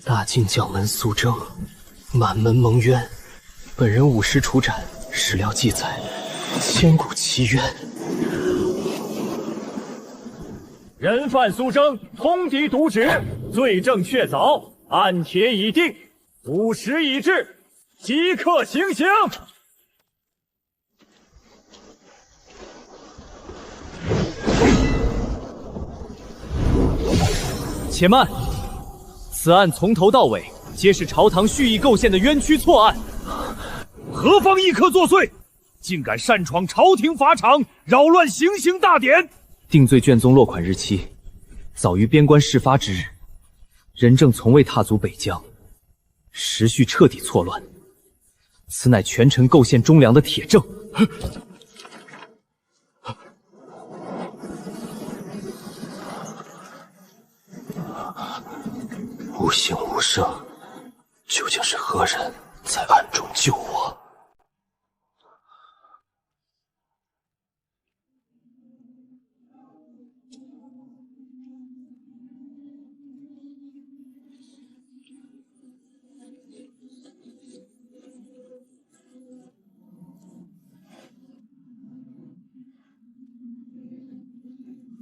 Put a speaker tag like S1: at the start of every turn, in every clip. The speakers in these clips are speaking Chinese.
S1: 大晋将门苏征，满门蒙冤。本人5时处斩，史料记载，千古奇冤。
S2: 人犯苏征，通敌渎职，罪证确凿，案帖已定，5时已至，即刻行刑。
S3: 且慢，此案从头到尾皆是朝堂蓄意构陷的冤屈错案。
S2: 何方异客作祟，竟敢擅闯朝廷法场，扰乱行刑大典！
S3: 定罪卷宗落款日期早于边关事发之日，人正从未踏足北疆，时序彻底错乱，此乃权臣构陷忠良的铁证。
S1: 无形无声，究竟是何人在暗中救我？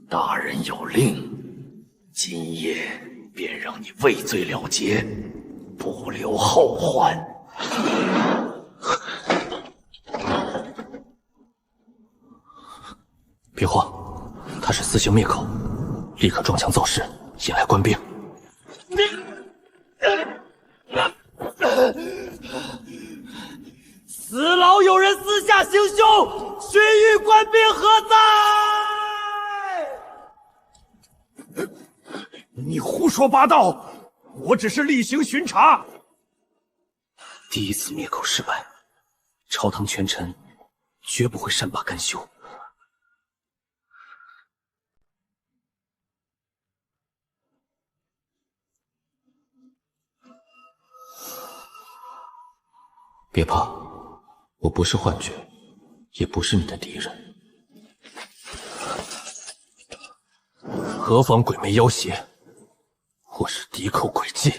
S4: 大人有令，今夜便让你畏罪了结，不留后患。
S1: 别慌，他是私刑灭口，立刻装腔造势，引来官兵。
S5: 此老有人私下行凶，须与官兵何在？
S2: 你胡说八道！我只是例行巡查。
S1: 第一次灭口失败，朝堂权臣绝不会善罢甘休。别怕，我不是幻觉，也不是你的敌人。何妨鬼魅妖邪？或是敌寇诡计，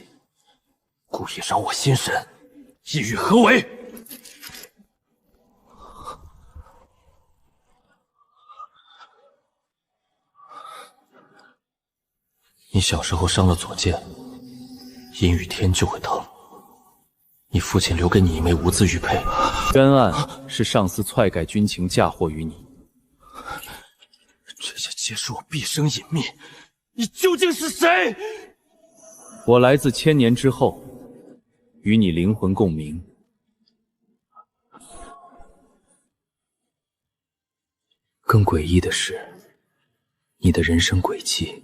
S1: 故意扰我心神，意欲何为？你小时候伤了左肩，阴雨天就会疼。你父亲留给你一枚无字玉佩，
S3: 冤案是上司篡改军情嫁祸于你，
S1: 这些皆是我毕生隐秘。你究竟是谁？
S3: 我来自千年之后，与你灵魂共鸣。
S1: 更诡异的是，你的人生轨迹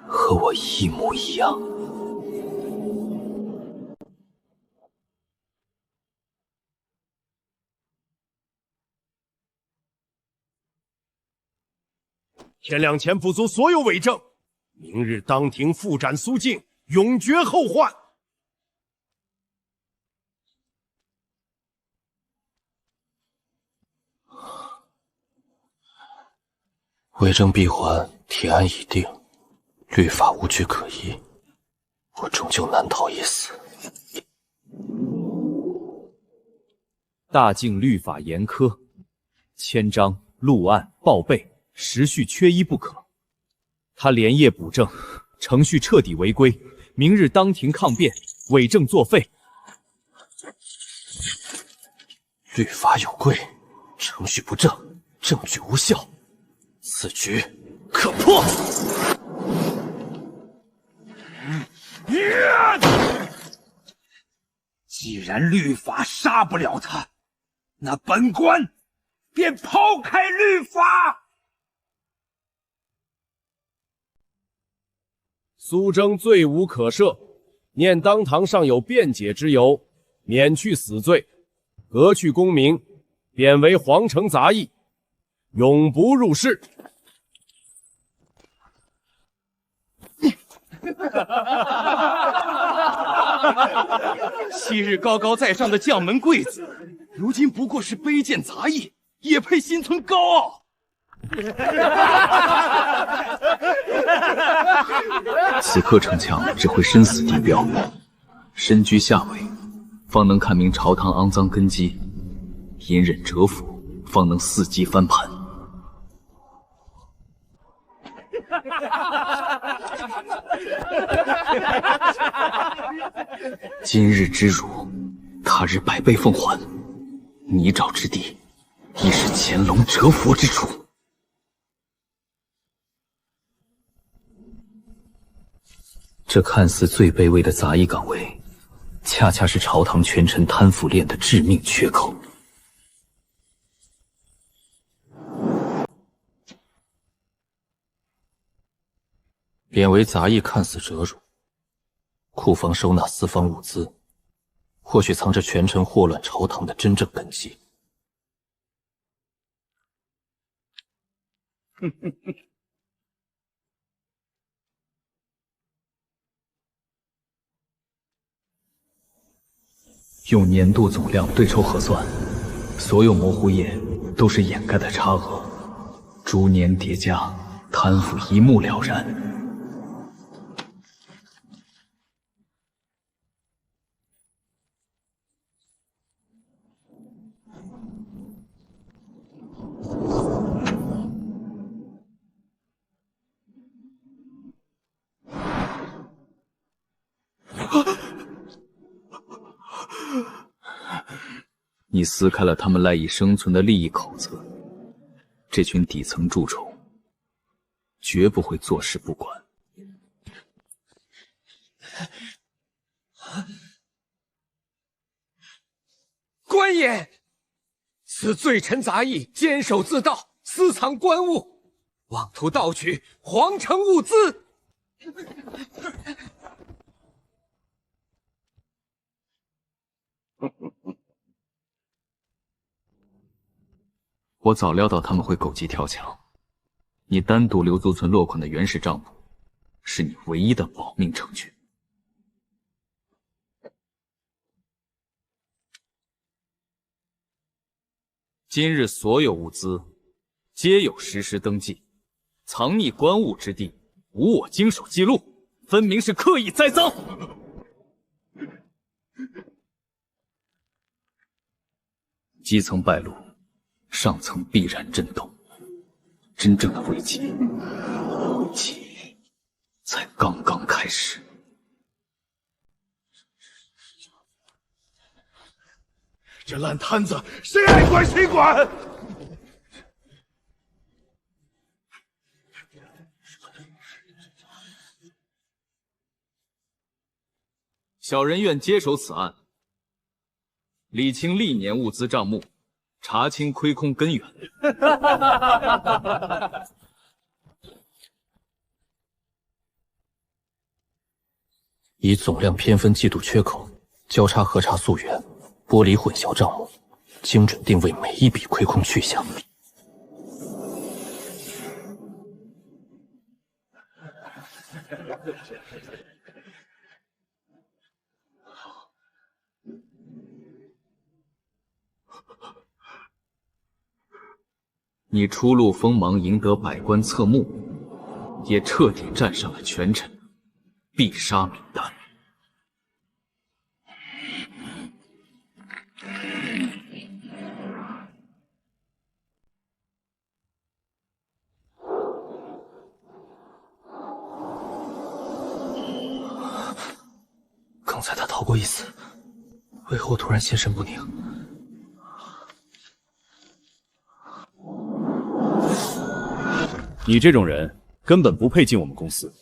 S1: 和我一模一样。
S2: 天亮前补足所有伪证，明日当庭复斩苏静，永绝后患。
S1: 伪证闭环，铁案已定，律法无据可依，我终究难逃一死。
S3: 大晋律法严苛，签章、录案、报备，时序缺一不可。他连夜补正，程序彻底违规，明日当庭抗辩，伪证作废。
S1: 律法有规，程序不正，证据无效，此局可破。
S5: 既然律法杀不了他，那本官便抛开律法。
S2: 苏征罪无可赦，念当堂尚有辩解之由，免去死罪，革去功名，贬为皇城杂役，永不入仕。
S5: 昔日高高在上的将门贵子，如今不过是卑贱杂役，也配心存高傲？
S3: 此刻逞强只会身死地标，身居下位，方能看明朝堂肮脏根基；隐忍蛰伏，方能伺机翻盘。今日之辱，他日百倍奉还。泥沼之地，亦是潜龙蛰伏之处。这看似最卑微的杂役岗位，恰恰是朝堂权臣贪腐链的致命缺口。
S1: 贬为杂役看似折辱，库房收纳私房物资，或许藏着权臣祸乱朝堂的真正根基。
S3: 用年度总量对抽核算，所有模糊页都是掩盖的差额，逐年叠加，贪腐一目了然。你撕开了他们赖以生存的利益口子，这群底层蛀虫绝不会坐视不管。
S6: 官爷，此罪臣杂役监守自盗，私藏官物，妄图盗取皇城物资。
S3: 我早料到他们会狗急跳墙，你单独留足存落款的原始账簿，是你唯一的保命证据。今日所有物资皆有实时登记，藏匿官物之地无我经手记录，分明是刻意栽赃。基层败露，上层必然震动，真正的危机才刚刚开始。
S5: 这烂摊子，谁爱管谁管！
S3: 小人愿接手此案，理清历年物资账目，查清亏空根源。
S1: 以总量偏分季度缺口，交叉核查溯源，剥离混淆账目，精准定位每一笔亏空去向。
S3: 你初露锋芒，赢得百官侧目，也彻底站上了权臣必杀名单。
S1: 刚才他逃过一死，为何突然心神不宁？
S2: 你这种人根本不配进我们公司。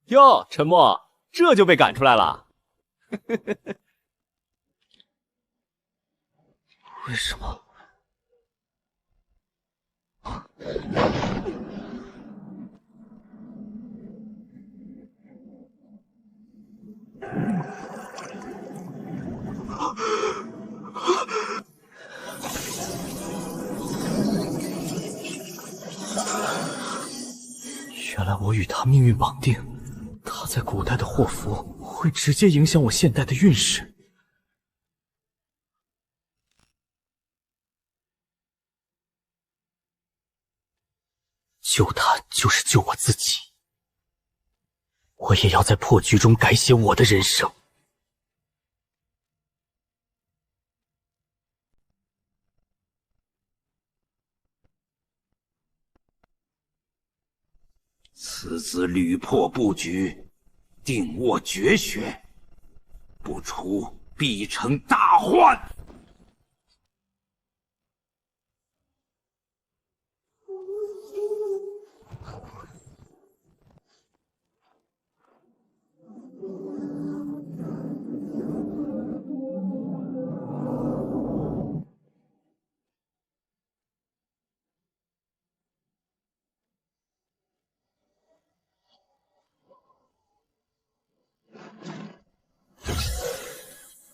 S3: 哟，陈默，这就被赶出来了。
S1: 为什么？原来我与他命运绑定，他在古代的祸福会直接影响我现代的运势。救他就是救我自己，我也要在破局中改写我的人生。
S5: 此子屡破布局，定握绝学，不出必成大患。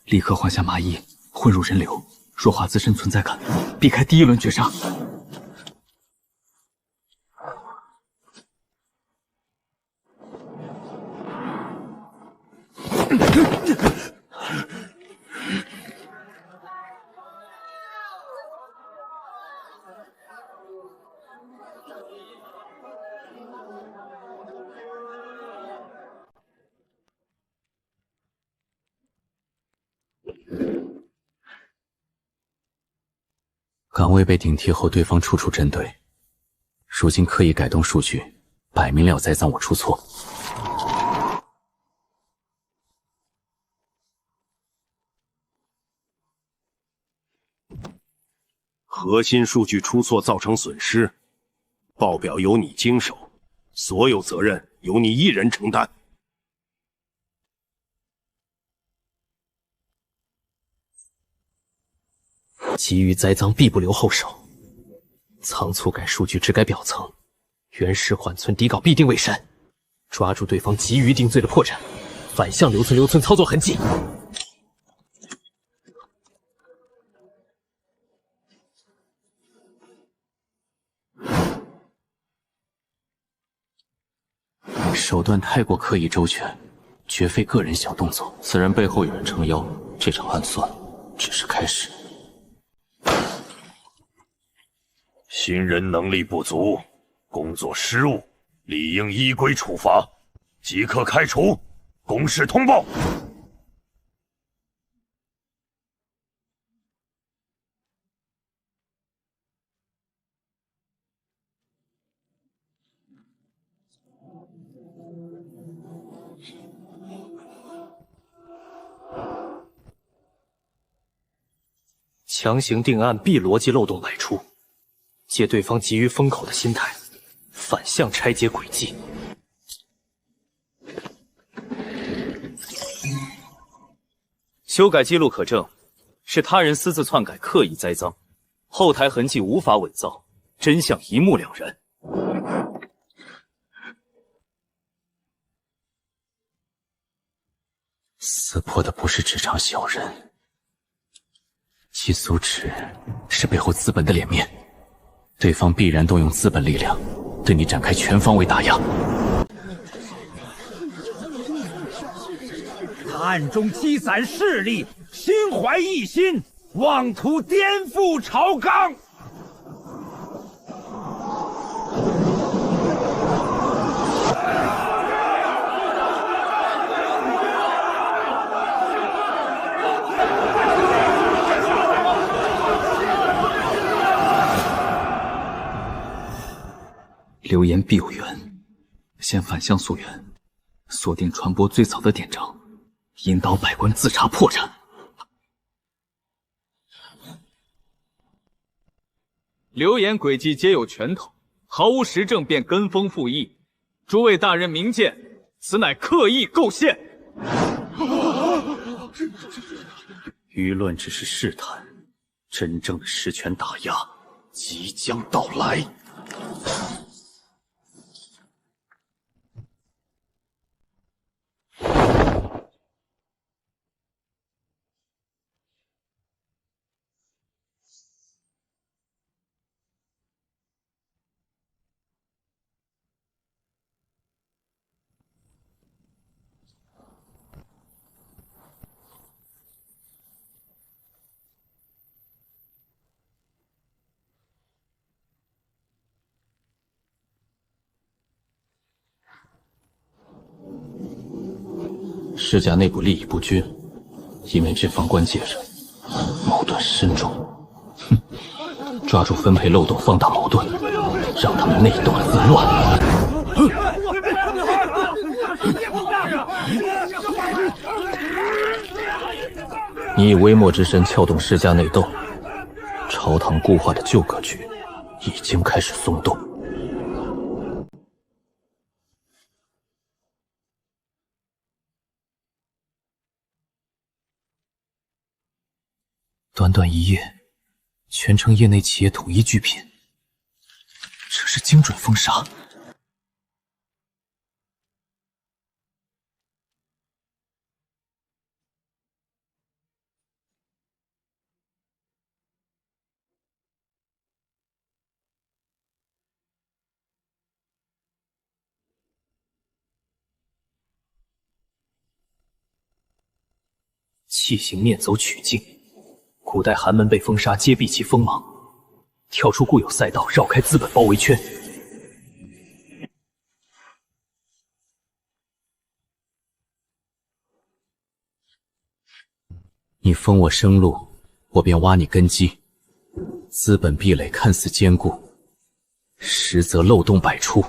S1: 立刻换下麻衣，混入人流，弱化自身存在感，避开第一轮绝杀。岗位被顶替后，对方处处针对，如今刻意改动数据，摆明了要栽赃我出错。
S2: 核心数据出错造成损失，报表由你经手，所有责任由你一人承担。
S1: 急于栽赃，必不留后手。仓促改数据，只改表层，原始缓存底稿必定未删。抓住对方急于定罪的破绽，反向留存操作痕迹。手段太过刻意周全，绝非个人小动作。此人背后有人撑腰，这场暗算只是开始。
S4: 新人能力不足，工作失误，理应依规处罚，即刻开除。公示通报。
S1: 强行定案必逻辑漏洞百出，借对方急于封口的心态，反向拆解轨迹。
S3: 修改记录可证，是他人私自篡改，刻意栽赃，后台痕迹无法伪造，真相一目了然。
S1: 撕破的不是职场小人，其素质是背后资本的脸面。对方必然动用资本力量，对你展开全方位打压。
S5: 他暗中积攒势力，心怀异心，妄图颠覆朝纲。
S1: 流言必有缘，先反向溯源，锁定传播最早的典章，引导百官自查破绽。
S3: 流言诡计皆有拳头，毫无实证便跟风附议，诸位大人明鉴，此乃刻意构陷。
S1: 舆论只是试探，真正的实权打压即将到来。世家内部利益不均，一面军方关介着，矛盾深重。哼，抓住分配漏洞，放大矛盾，让他们内斗自乱。你以微末之身撬动世家内斗，朝堂固化的旧格局已经开始松动。短短一夜，全城业内企业统一巨品，这是精准封杀。器行念走曲径，古代寒门被封杀，皆避其锋芒，跳出固有赛道，绕开资本包围圈。你封我生路，我便挖你根基。资本壁垒看似坚固，实则漏洞百出。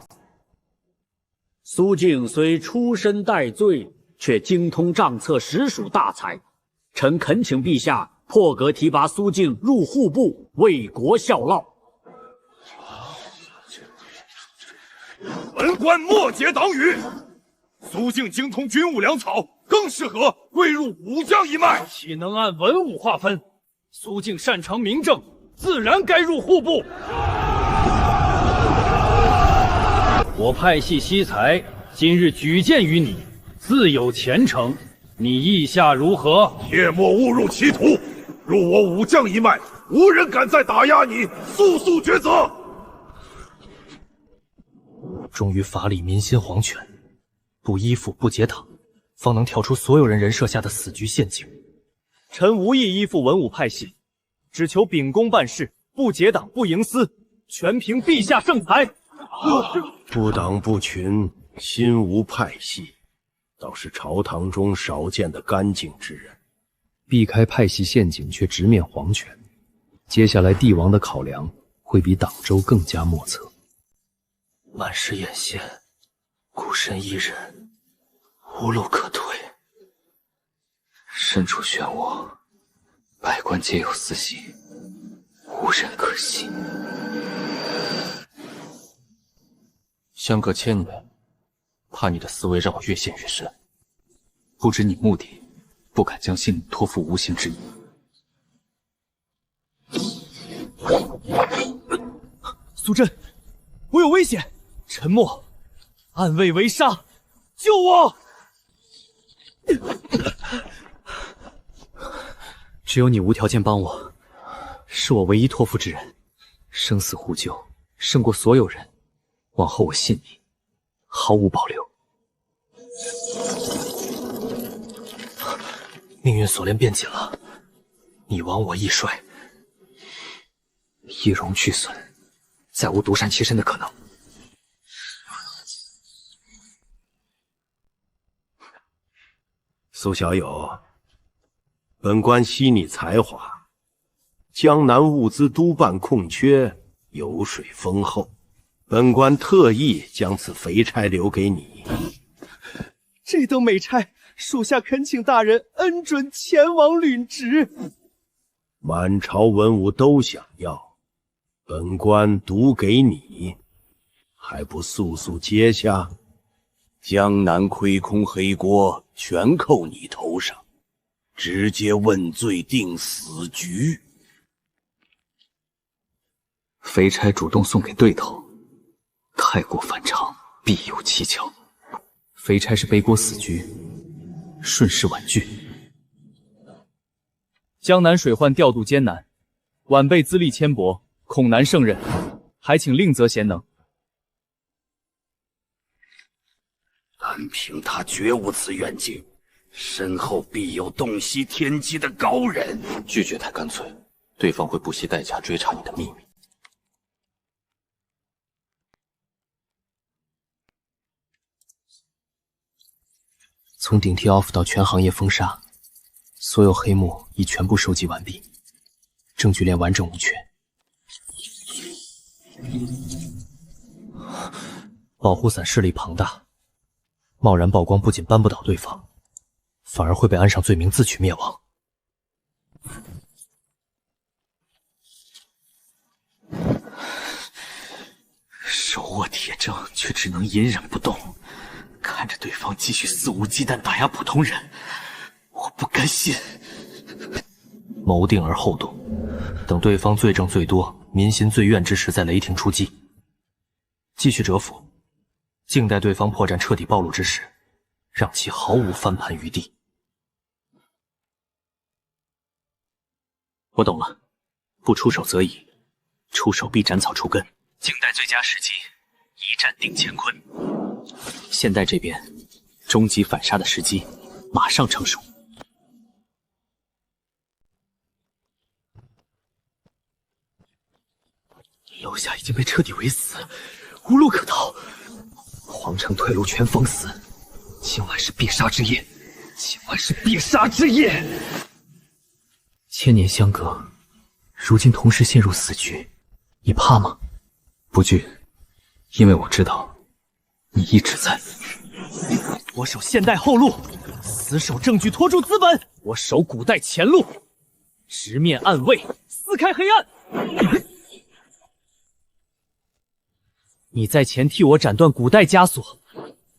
S7: 苏静虽出身带罪，却精通账册，实属大才。臣恳请陛下破格提拔苏静入户部，为国效劳。
S8: 文官莫结党羽，苏静精通军务粮草，更适合归入武将一脉。
S3: 岂能按文武划分？苏静擅长民政，自然该入户部。我派系惜才，今日举荐于你，自有前程。你意下如何？
S8: 切莫误入歧途，入我武将一脉，无人敢再打压你，速速抉择。
S1: 忠于法理民心皇权，不依附不结党，方能跳出所有人人设下的死局陷阱。
S3: 臣无意依附文武派系，只求秉公办事，不结党不营私，全凭陛下圣裁。
S2: 不党不群，心无派系，倒是朝堂中少见的干净之人。
S9: 避开派系陷阱，却直面皇权，接下来帝王的考量会比党州更加莫测。
S1: 满是眼线，孤身一人，无路可退。身处漩涡，百官皆有私心，无人可信。相隔千年，怕你的思维让我越陷越深。不知你目的，不敢将性命托付无形之一。
S3: 苏震，我有危险！沉默，暗卫围杀，救我！
S1: 只有你无条件帮我，是我唯一托付之人，生死互救，胜过所有人。往后我信你，毫无保留。命运锁链变紧了，你亡我亦衰，一荣俱损，再无独善其身的可能。
S2: 苏小友，本官悉你才华，江南物资督办空缺，油水丰厚，本官特意将此肥差留给你。
S3: 这等美差，属下恳请大人恩准前往履职。
S2: 满朝文武都想要，本官独给你，还不速速接下？
S5: 江南亏空黑锅全扣你头上，直接问罪定死局。
S1: 肥差主动送给对头，太过反常，必有蹊跷。肥差是背锅死局，顺势婉拒。
S3: 江南水患调度艰难，晚辈资历浅薄，恐难胜任，还请另择贤能。
S5: 单凭他绝无此远境，身后必有洞悉天机的高人。
S1: 拒绝太干脆，对方会不惜代价追查你的秘密。从顶替 off 到全行业封杀，所有黑幕已全部收集完毕，证据链完整无缺。保护伞势力庞大，贸然曝光不仅扳不倒对方，反而会被安上罪名，自取灭亡。
S4: 手握铁证，却只能隐忍不动，看着对方继续肆无忌惮打压普通人，我不甘心。
S1: 谋定而后动，等对方罪证最多、民心最怨之时，再雷霆出击。继续蛰伏，静待对方破绽彻底暴露之时，让其毫无翻盘余地。我懂了，不出手则已，出手必斩草除根。静待最佳时机，一战定乾坤。现代这边，终极反杀的时机马上成熟。楼下已经被彻底围死，无路可逃。皇城退路全封死，今晚是必杀之夜，今晚是必杀之夜。千年相隔，如今同时陷入死局，你怕吗？不惧，因为我知道你一直在。我守现代后路，死守证据拖住资本；我守古代前路，直面暗卫，撕开黑暗。你在前替我斩断古代枷锁，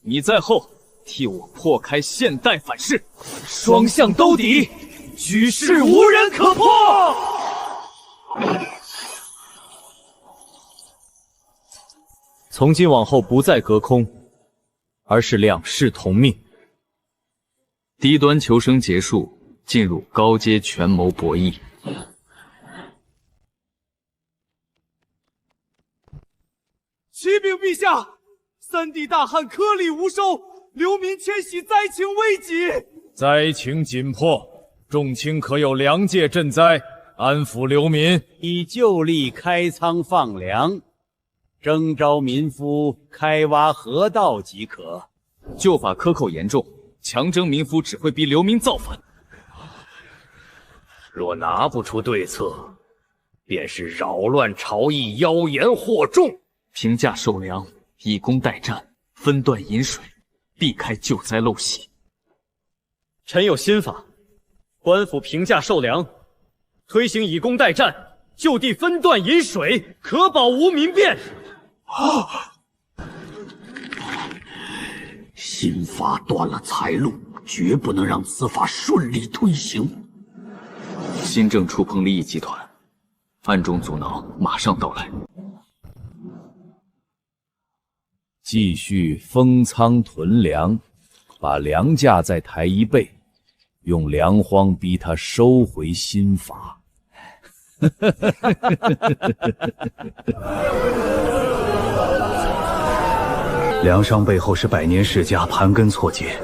S1: 你在后替我破开现代反噬，双向兜底，局势无人可破。从今往后不再隔空，而是两世同命。
S10: 低端求生结束，进入高阶权谋博弈。
S3: 启禀陛下，三地大旱，颗粒无收，流民迁徙，灾情危急。
S2: 灾情紧迫，众卿可有粮借赈灾，安抚流民？
S7: 已就力开仓放粮，征召民夫开挖河道即可。
S10: 旧法克扣严重，强征民夫只会逼流民造反。
S4: 若拿不出对策，便是扰乱朝议，妖言惑众。
S10: 平价售粮，以工代战，分段引水，避开救灾陋习。
S1: 臣有新法，官府平价售粮，推行以工代战，就地分段引水，可保无民变。
S4: 新法断了财路，绝不能让此法顺利推行。
S10: 新政触碰利益集团，暗中阻挠马上到来。
S3: 继续封仓囤粮，把粮价再抬1倍，用粮荒逼他收回新法。
S11: 粮商背后是百年世家，盘根错节，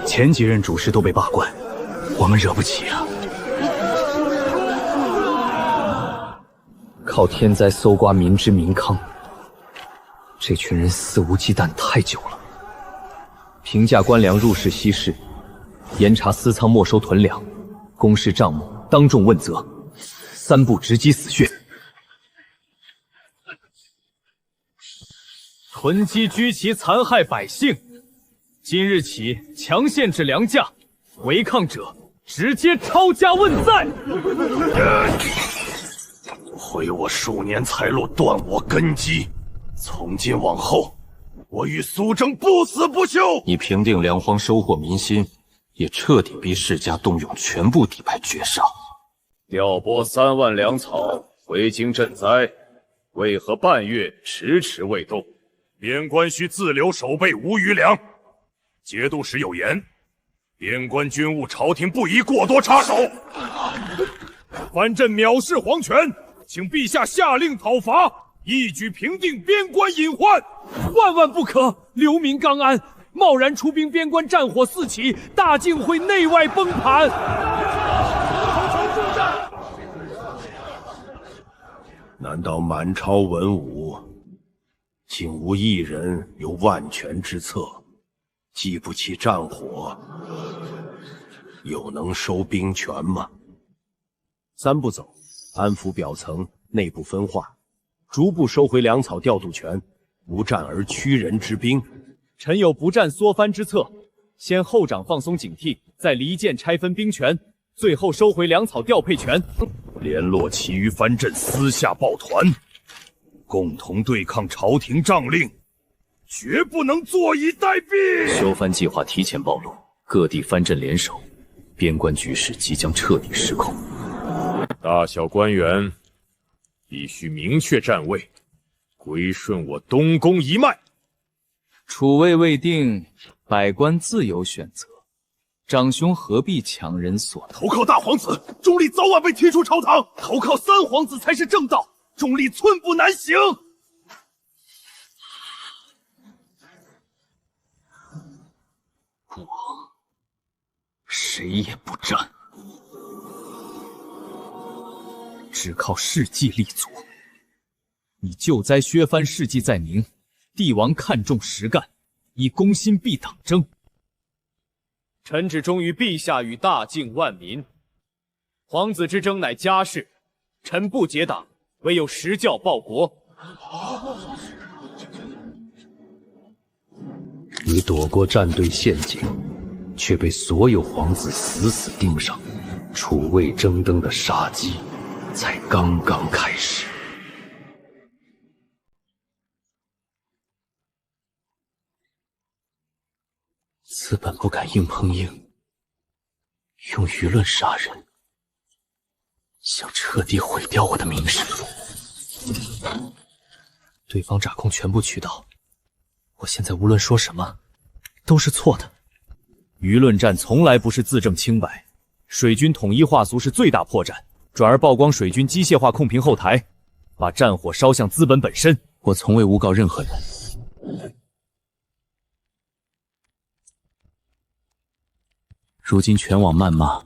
S11: 前几任主事都被罢官，我们惹不起啊！
S1: 靠天灾搜刮民脂民康，这群人肆无忌惮太久了。平价官粮入市稀释，严查私仓没收囤粮，公示账目，当众问责，3步直击死穴。囤积居奇残害百姓，今日起强限制粮价，违抗者直接抄家问罪。
S8: 毁我数年财路，断我根基。从今往后，我与苏征不死不休。
S12: 你平定粮荒，收获民心，也彻底逼世家动用全部底牌绝杀。
S2: 调拨3万粮草回京赈灾，为何半月迟迟未动？
S8: 边关需自留守备，无余粮。节度使有言，边关军务，朝廷不宜过多插手。藩镇藐视皇权，请陛下下令讨伐，一举平定边关隐患。
S3: 万万不可！流民刚安，贸然出兵边关，战火四起，大靖会内外崩盘。
S8: 难道满朝文武竟无一人有万全之策？记不起战火，又能收兵权吗
S2: ？3步走，安抚表层，内部分化，逐步收回粮草调度权，不战而屈人之兵。
S3: 臣有不战缩藩之策，先后长放松警惕，再离间拆分兵权，最后收回粮草调配权。
S8: 联络其余藩镇，私下抱团，共同对抗朝廷诏令，绝不能坐以待毙。
S9: 修藩计划提前暴露，各地藩镇联手，边关局势即将彻底失控。
S8: 大小官员必须明确站位，归顺我东宫一脉。
S10: 储位未定，百官自有选择。长兄何必强人所难？
S8: 投靠大皇子，钟离早晚被踢出朝堂；投靠三皇子才是正道，钟离寸步难行。
S10: 我谁也不战，只靠事迹立足。你救灾削藩事迹在明，帝王看重实干，以攻心必党争。
S3: 臣只忠于陛下与大境万民。皇子之争乃家事，臣不结党，唯有实教报国。
S9: 你躲过战队陷阱，却被所有皇子死死盯上，储位争登的杀机才刚刚开始。
S1: 资本不敢硬碰硬，用舆论杀人，想彻底毁掉我的名声。对方掌控全部渠道，我现在无论说什么都是错的。
S3: 舆论战从来不是自证清白，水军统一化俗是最大破绽，转而曝光水军机械化控评后台，把战火烧向资本本身。
S10: 我从未诬告任何人。如今全网谩骂，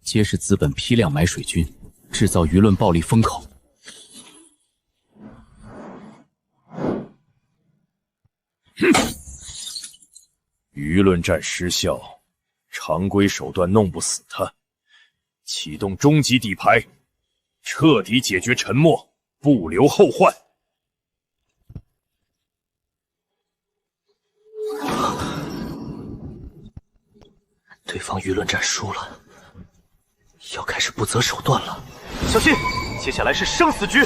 S10: 皆是资本批量买水军，制造舆论暴力风口。
S8: 舆论战失效，常规手段弄不死他，启动终极底牌，彻底解决沉默，不留后患。
S1: 对方舆论战输了，要开始不择手段了。小心，接下来是生死局。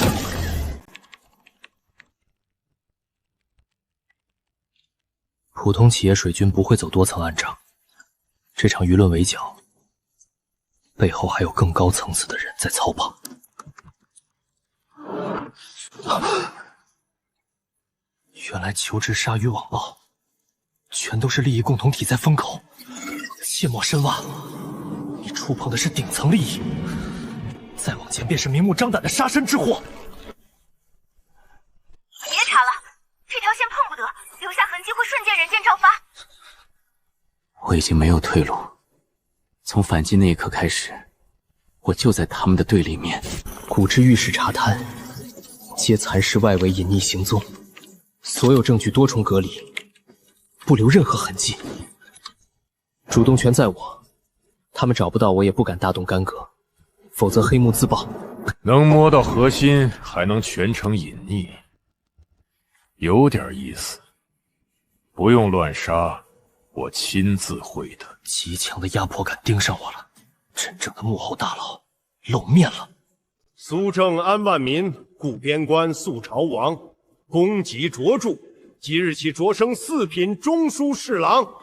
S1: 普通企业水军不会走多层暗账，这场舆论围剿背后还有更高层次的人在操盘。原来求职鲨鱼网暴，全都是利益共同体在风口。切莫深挖，你触碰的是顶层利益，再往前便是明目张胆的杀身之祸。
S13: 别查了，这条线碰不得，留下痕迹会瞬间人间蒸发。
S10: 我已经没有退路，从反击那一刻开始，我就在他们的对立面。
S1: 古之御史查探，皆蚕食外围隐匿行踪，所有证据多重隔离，不留任何痕迹。主动权在我，他们找不到我也不敢大动干戈，否则黑幕自爆。
S8: 能摸到核心，还能全程隐匿，有点意思。不用乱杀，我亲自会的。
S1: 极强的压迫感盯上我了，真正的幕后大佬露面了。
S2: 苏政安万民，固边关，肃朝王，功绩卓著，即日起擢升4品中书侍郎。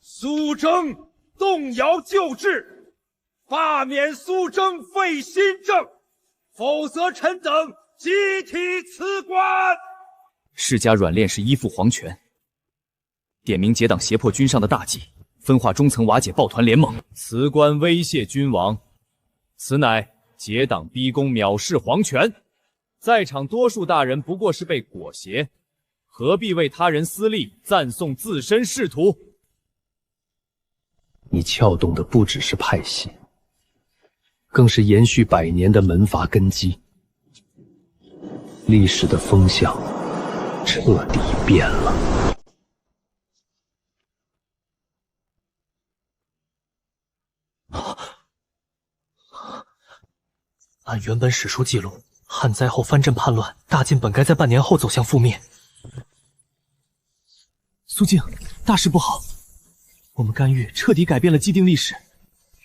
S2: 苏征动摇旧制，罢免苏征废新政，否则臣等集体辞官。
S3: 世家软练是依附皇权，点名结党胁迫君上的大计，分化中层，瓦解抱团联盟，辞官威胁君王，此乃结党逼宫，藐视皇权。在场多数大人不过是被裹挟，何必为他人私利赞颂自身仕途？
S9: 你撬动的不只是派系，更是延续100年的门阀根基。历史的风向彻底变了。
S1: 按原本史书记录，旱灾后藩镇叛乱，大晋本该在半年后走向覆灭。苏静，大事不好！我们干预彻底改变了既定历史，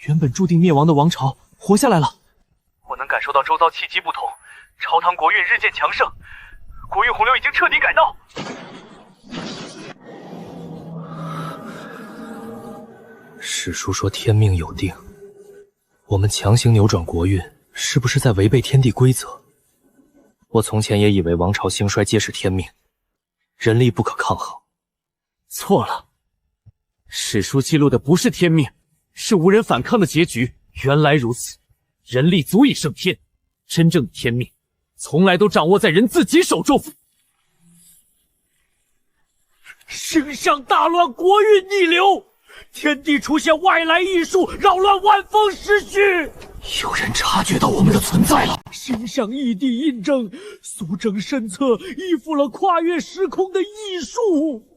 S1: 原本注定灭亡的王朝活下来了。
S14: 我能感受到周遭气机不同，朝堂国运日渐强盛，国运洪流已经彻底改道。
S1: 史书说天命有定，我们强行扭转国运，是不是在违背天地规则？我从前也以为王朝兴衰皆是天命，人力不可抗衡。
S7: 错了，史书记录的不是天命，是无人反抗的结局。原来如此，人力足以胜天，真正的天命从来都掌握在人自己手中。世上大乱，国运逆流，天地出现外来异术，扰乱万方时序。
S4: 有人察觉到我们的存在了。
S7: 身上异地印证，苏正身侧依附了跨越时空的异术。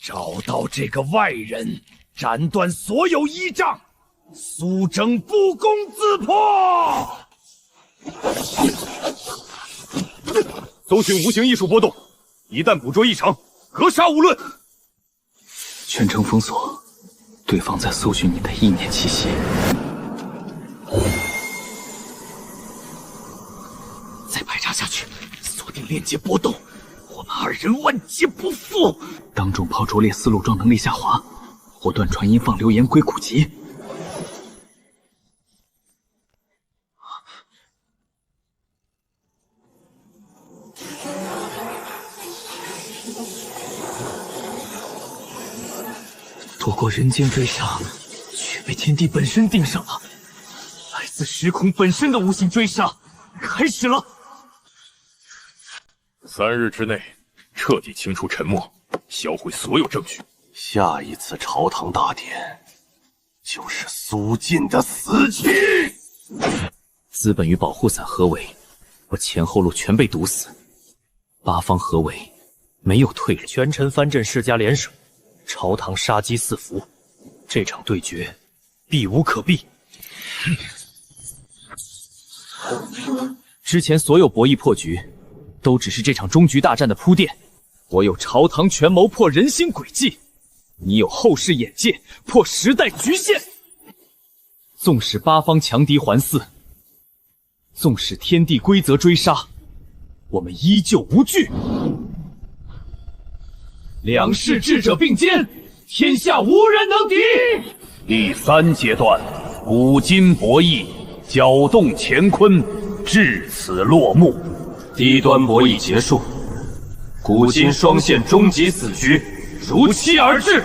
S8: 找到这个外人，斩断所有依仗，苏征不攻自破。搜寻无形艺术波动，一旦捕捉异常，格杀勿论。
S11: 全城封锁，对方在搜寻你的意念气息。
S4: 再排查下去，锁定链接波动，我们二人万劫不复。
S11: 当众抛拙劣思路，撞能力下滑，或断传音，放流言，归古籍。
S4: 躲过人间追杀，却被天地本身盯上了。来自时空本身的无形追杀开始了。
S8: 3日之内，彻底清除沉默，销毁所有证据。
S4: 下一次朝堂大典，就是苏晋的死期。
S3: 资本与保护伞合围，我前后路全被堵死，八方合围，没有退路。
S1: 权臣藩镇世家联手，朝堂杀机四伏，这场对决避无可避。
S3: 之前所有博弈破局，都只是这场终局大战的铺垫。我有朝堂权谋破人心诡计，你有后世眼界破时代局限。纵使八方强敌环伺，纵使天地规则追杀，我们依旧无惧。两世智者并肩，天下无人能敌。
S8: 第3阶段，古今博弈，搅动乾坤，至此落幕。
S12: 低端博弈结束，古今双线终极死局如期而至。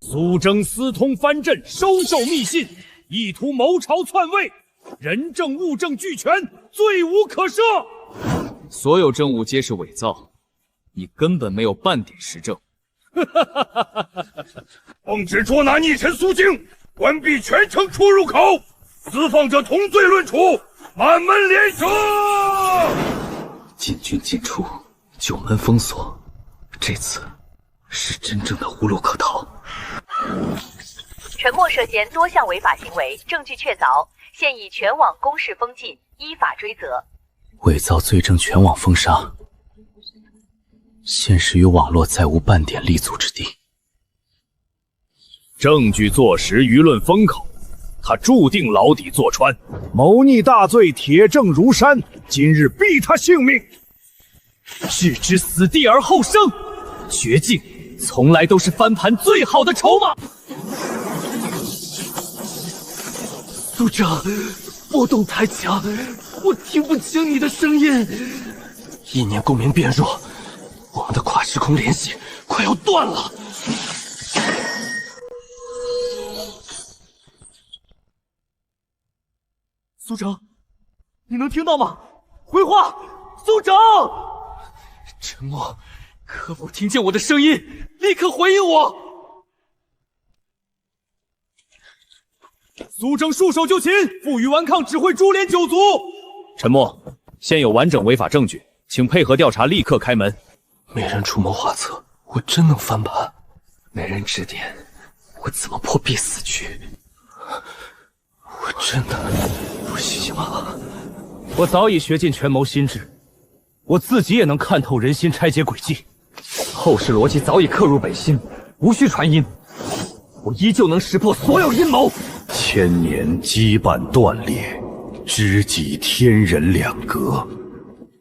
S2: 苏征私通藩镇，收受密信，意图谋朝篡位，人证物证俱全，罪无可赦。
S3: 所有证物皆是伪造，你根本没有半点实证。
S8: 奉旨捉拿逆臣苏京，关闭全城出入口，私放者同罪论处，满门连杀。
S11: 禁军进出，九门封锁，这次是真正的无路可逃。
S15: 陈默涉嫌多项违法行为，证据确凿，现已全网公示封禁，依法追责。
S11: 伪造罪证，全网封杀，现实与网络再无半点立足之地。
S8: 证据坐实，舆论封口，他注定牢底坐穿。谋逆大罪，铁证如山，今日毙他性命。
S3: 置之死地而后生，绝境从来都是翻盘最好的筹码。
S4: 组长，波动太强，我听不清你的声音。意念共鸣变弱，我们的跨时空联系快要断了。
S7: 苏哲，你能听到吗？回话，苏哲！
S4: 沉默，可否听见我的声音？立刻回应我！
S2: 苏征束手就擒，负隅顽抗，只会株连九族。
S3: 沉默，现有完整违法证据，请配合调查，立刻开门。
S4: 没人出谋划策，我真能翻盘；没人指点，我怎么破必死局？我真的不行了。
S3: 我早已学尽权谋心智，我自己也能看透人心拆解诡计，后世逻辑早已刻入本心，无需传音。我依旧能识破所有阴谋。
S9: 千年羁绊断裂，知己天人两隔。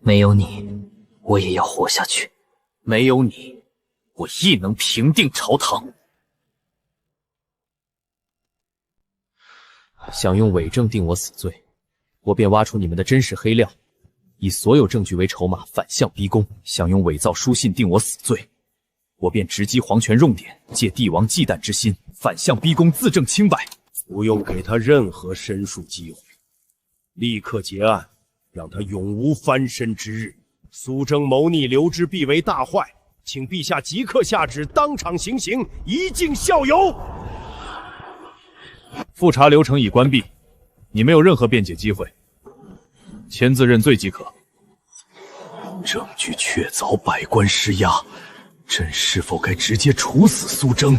S1: 没有你，我也要活下去；没有你，我亦能平定朝堂。想用伪证定我死罪，我便挖出你们的真实黑料，以所有证据为筹码，反向逼宫；想用伪造书信定我死罪，我便直击皇权重点，借帝王忌惮之心，反向逼宫，自证清白。
S2: 不用给他任何申诉机会，立刻结案，让他永无翻身之日。苏征谋逆，刘知必为大坏，请陛下即刻下旨，当场行刑，一儆效尤。
S3: 复查流程已关闭，你没有任何辩解机会，签字认罪即可。
S9: 证据确凿，百官施压，朕是否该直接处死苏征？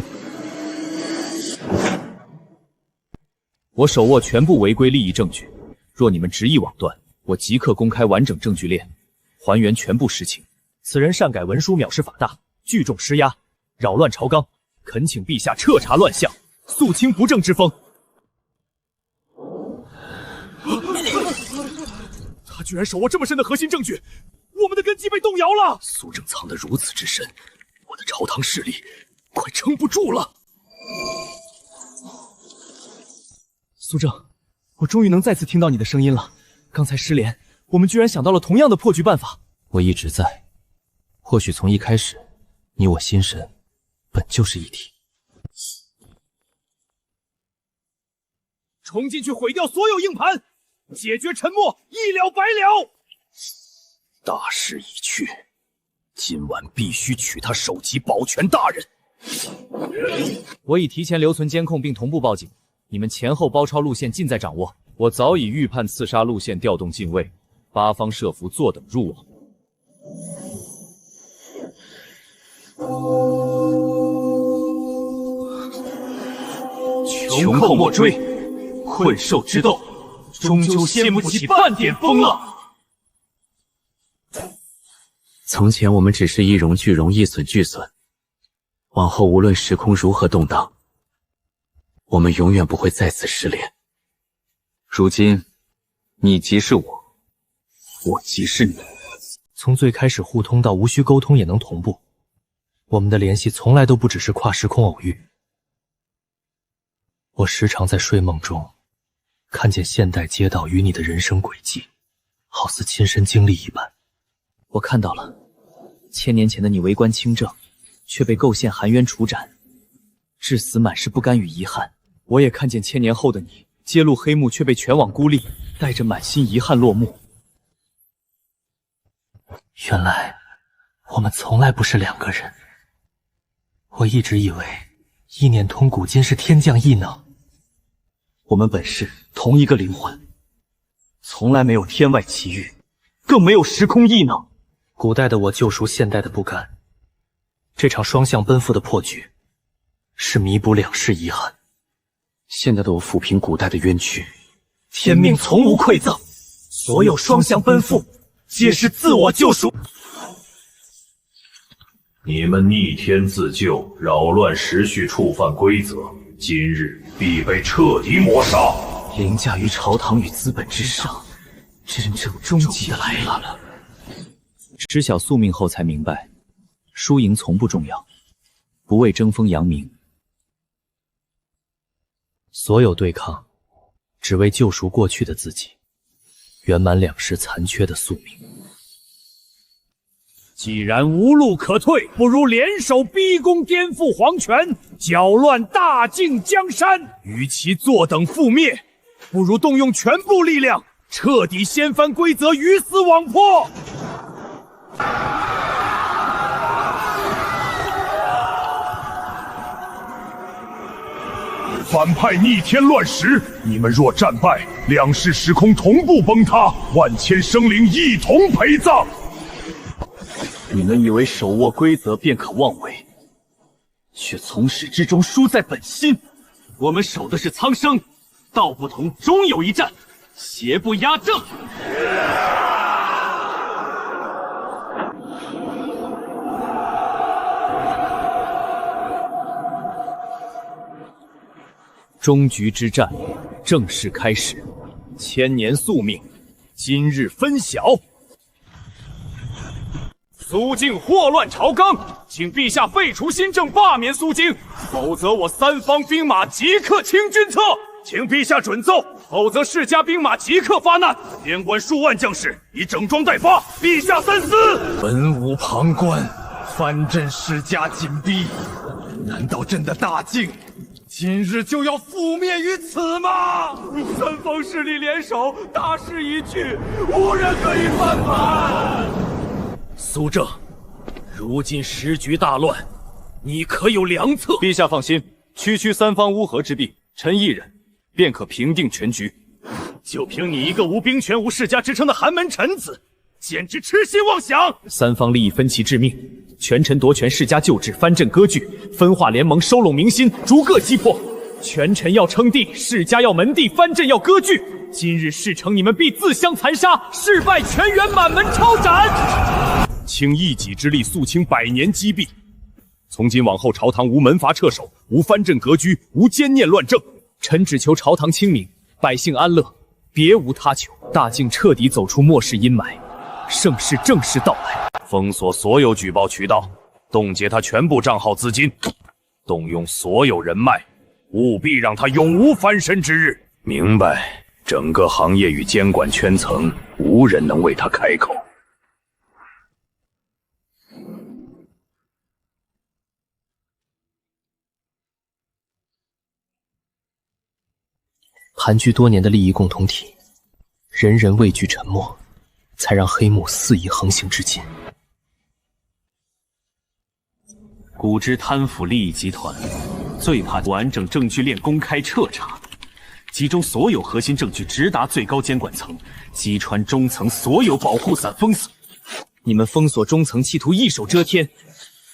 S3: 我手握全部违规利益证据，若你们执意妄断，我即刻公开完整证据链，还原全部实情。此人擅改文书，藐视法大，聚众施压，扰乱朝纲，恳请陛下彻查乱象，肃清不正之风。
S2: 他居然手握这么深的核心证据，我们的根基被动摇了。
S9: 苏征藏得如此之深，我的朝堂势力快撑不住了。
S10: 苏征，我终于能再次听到你的声音了。刚才失联，我们居然想到了同样的破局办法。
S1: 我一直在，或许从一开始，你我心神本就是一体。
S3: 冲进去毁掉所有硬盘，解决沉默，一了百了。
S9: 大势已去，今晚必须取他首级，保全大人。
S10: 我已提前留存监控并同步报警，你们前后包抄路线尽在掌握。
S3: 我早已预判刺杀路线，调动禁卫，八方设伏，坐等入网。
S12: 穷寇莫追，困兽之斗，终究掀不起半点风浪。
S1: 从前我们只是一荣俱荣，一损俱损，往后无论时空如何动荡，我们永远不会再次失联。如今，你即是我，我即是你。从最开始互通到无需沟通也能同步，我们的联系从来都不只是跨时空偶遇。我时常在睡梦中，看见现代街道与你的人生轨迹，好似亲身经历一般。
S10: 我看到了，1000年前的你为官清正，却被构陷含冤处斩，至死满是不甘与遗憾。我也看见1000年后的你，揭露黑幕却被全网孤立，带着满心遗憾落幕。
S1: 原来我们从来不是两个人。我一直以为意念通古今是天降异能，
S10: 我们本是同一个灵魂，从来没有天外奇遇，更没有时空异能。
S1: 古代的我救赎现代的不甘，这场双向奔赴的破局，是弥补两世遗憾。现在的我抚平古代的冤屈，天命从无馈赠，所有双向奔赴，皆是自我救赎。
S8: 你们逆天自救，扰乱时序，触犯规则，今日必被彻底抹杀。
S1: 凌驾于朝堂与资本之上，真正终极的来了。
S10: 知晓宿命后才明白，输赢从不重要，不为争锋扬名。
S1: 所有对抗，只为救赎过去的自己，圆满两世残缺的宿命。
S2: 既然无路可退，不如联手逼宫，颠覆皇权，搅乱大晋江山。与其坐等覆灭，不如动用全部力量，彻底掀翻规则，鱼死网破。
S8: 反派逆天乱时，你们若战败，两世时空同步崩塌，万千生灵一同陪葬。
S10: 你们以为手握规则便可妄为，却从始至终输在本心。我们守的是苍生，
S12: 道不同，终有一战，邪不压正。
S3: 终局之战正式开始，千年宿命，今日分晓。
S8: 苏静祸乱朝纲，请陛下废除新政，罢免苏静，否则我三方兵马即刻清君侧。请陛下准奏，否则世家兵马即刻发难，边关数万将士已整装待发，陛下三思。
S6: 文武旁观，藩镇世家紧逼，难道朕的大晋今日就要覆灭于此吗？
S8: 三方势力联手，大势已去，无人可以翻盘。
S3: 苏正，如今时局大乱，你可有良策？
S8: 陛下放心，区三方乌合之弊，臣一人便可平定全局。
S3: 就凭你一个无兵权无世家之称的寒门臣子，简直痴心妄想！三方利益分歧致命，权臣夺权，世家旧制，藩镇割据，分化联盟，收拢民心，逐个击破。权臣要称帝，世家要门第，藩镇要割据。今日事成，你们必自相残杀，事败全员满门抄斩。
S8: 倾一己之力肃清百年积弊，从今往后朝堂无门阀撤守，无藩镇割据，无奸念乱政。
S3: 臣只求朝堂清明，百姓安乐，别无他求。大晋彻底走出末世阴霾，盛世正式到来。
S8: 封锁所有举报渠道，冻结他全部账号资金，动用所有人脉，务必让他永无翻身之日。
S9: 明白。整个行业与监管圈层，无人能为他开口。
S1: 盘踞多年的利益共同体，人人畏惧沉默，才让黑幕肆意横行至今。
S12: 古之贪腐利益集团，最怕完整证据链公开彻查，集中所有核心证据，直达最高监管层，击穿中层所有保护伞封锁。
S3: 你们封锁中层，企图一手遮天，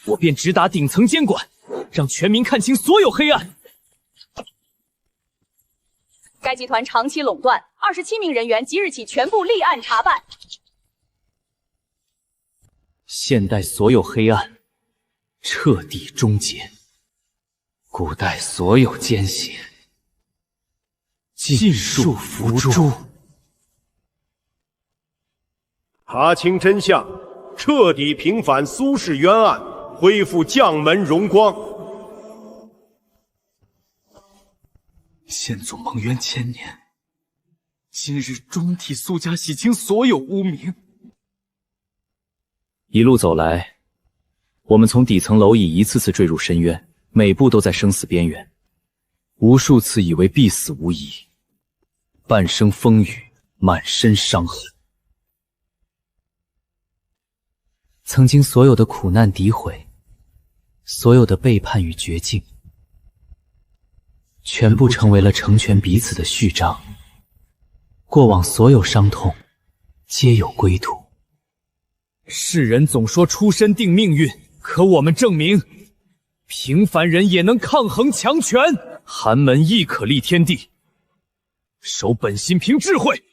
S3: 我便直达顶层监管，让全民看清所有黑暗。
S15: 该集团长期垄断，27名人员即日起全部立案查办。
S3: 现代所有黑暗彻底终结，
S4: 古代所有奸邪
S3: 尽数伏诛。
S2: 查清真相，彻底平反苏氏冤案，恢复将门荣光。
S4: 先祖蒙冤千年，今日终替苏家洗清所有污名。
S3: 一路走来，我们从底层蝼蚁一次次坠入深渊，每步都在生死边缘，无数次以为必死无疑，半生风雨，满身伤痕。
S1: 曾经所有的苦难诋毁，所有的背叛与绝境，全部成为了成全彼此的序章。过往所有伤痛，皆有归途。
S3: 世人总说出身定命运，可我们证明，平凡人也能抗衡强权。寒门亦可立天地，守本心，凭智慧，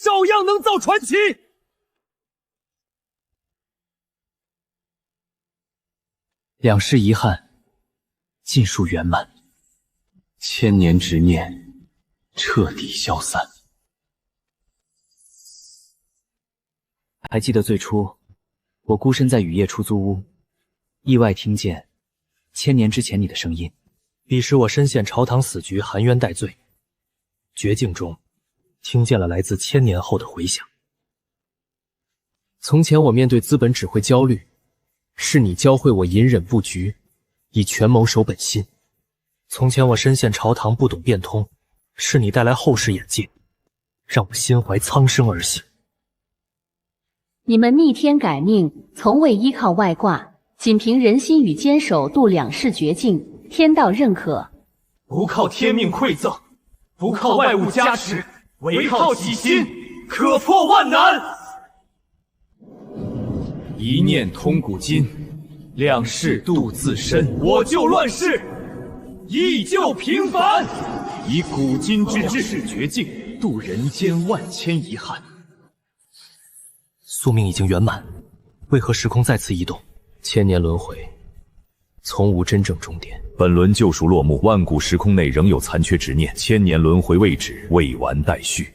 S3: 照样能造传奇。
S1: 两世遗憾，尽数圆满。
S4: 千年执念，彻底消散。
S1: 还记得最初，我孤身在雨夜出租屋，意外听见千年之前你的声音。彼时我身陷朝堂死局，含冤戴罪，绝境中听见了来自千年后的回响。从前我面对资本只会焦虑，是你教会我隐忍不局，以权谋守本心。从前我身陷朝堂不懂变通，是你带来后世眼界，让我心怀苍生而行。
S16: 你们逆天改命，从未依靠外挂，仅凭人心与坚守渡两世绝境，天道认可。
S12: 不靠天命馈赠，不靠外物加持，唯靠己心，可破万难。
S3: 一念通古今，两世度自身。
S12: 我救乱世，亦救平凡。
S3: 以古今之至绝境，度人间万千遗憾。
S1: 宿命已经圆满，为何时空再次移动？千年轮回，从无真正终点。
S3: 本轮救赎落幕，万古时空内仍有残缺执念，千年轮回未止，未完待续。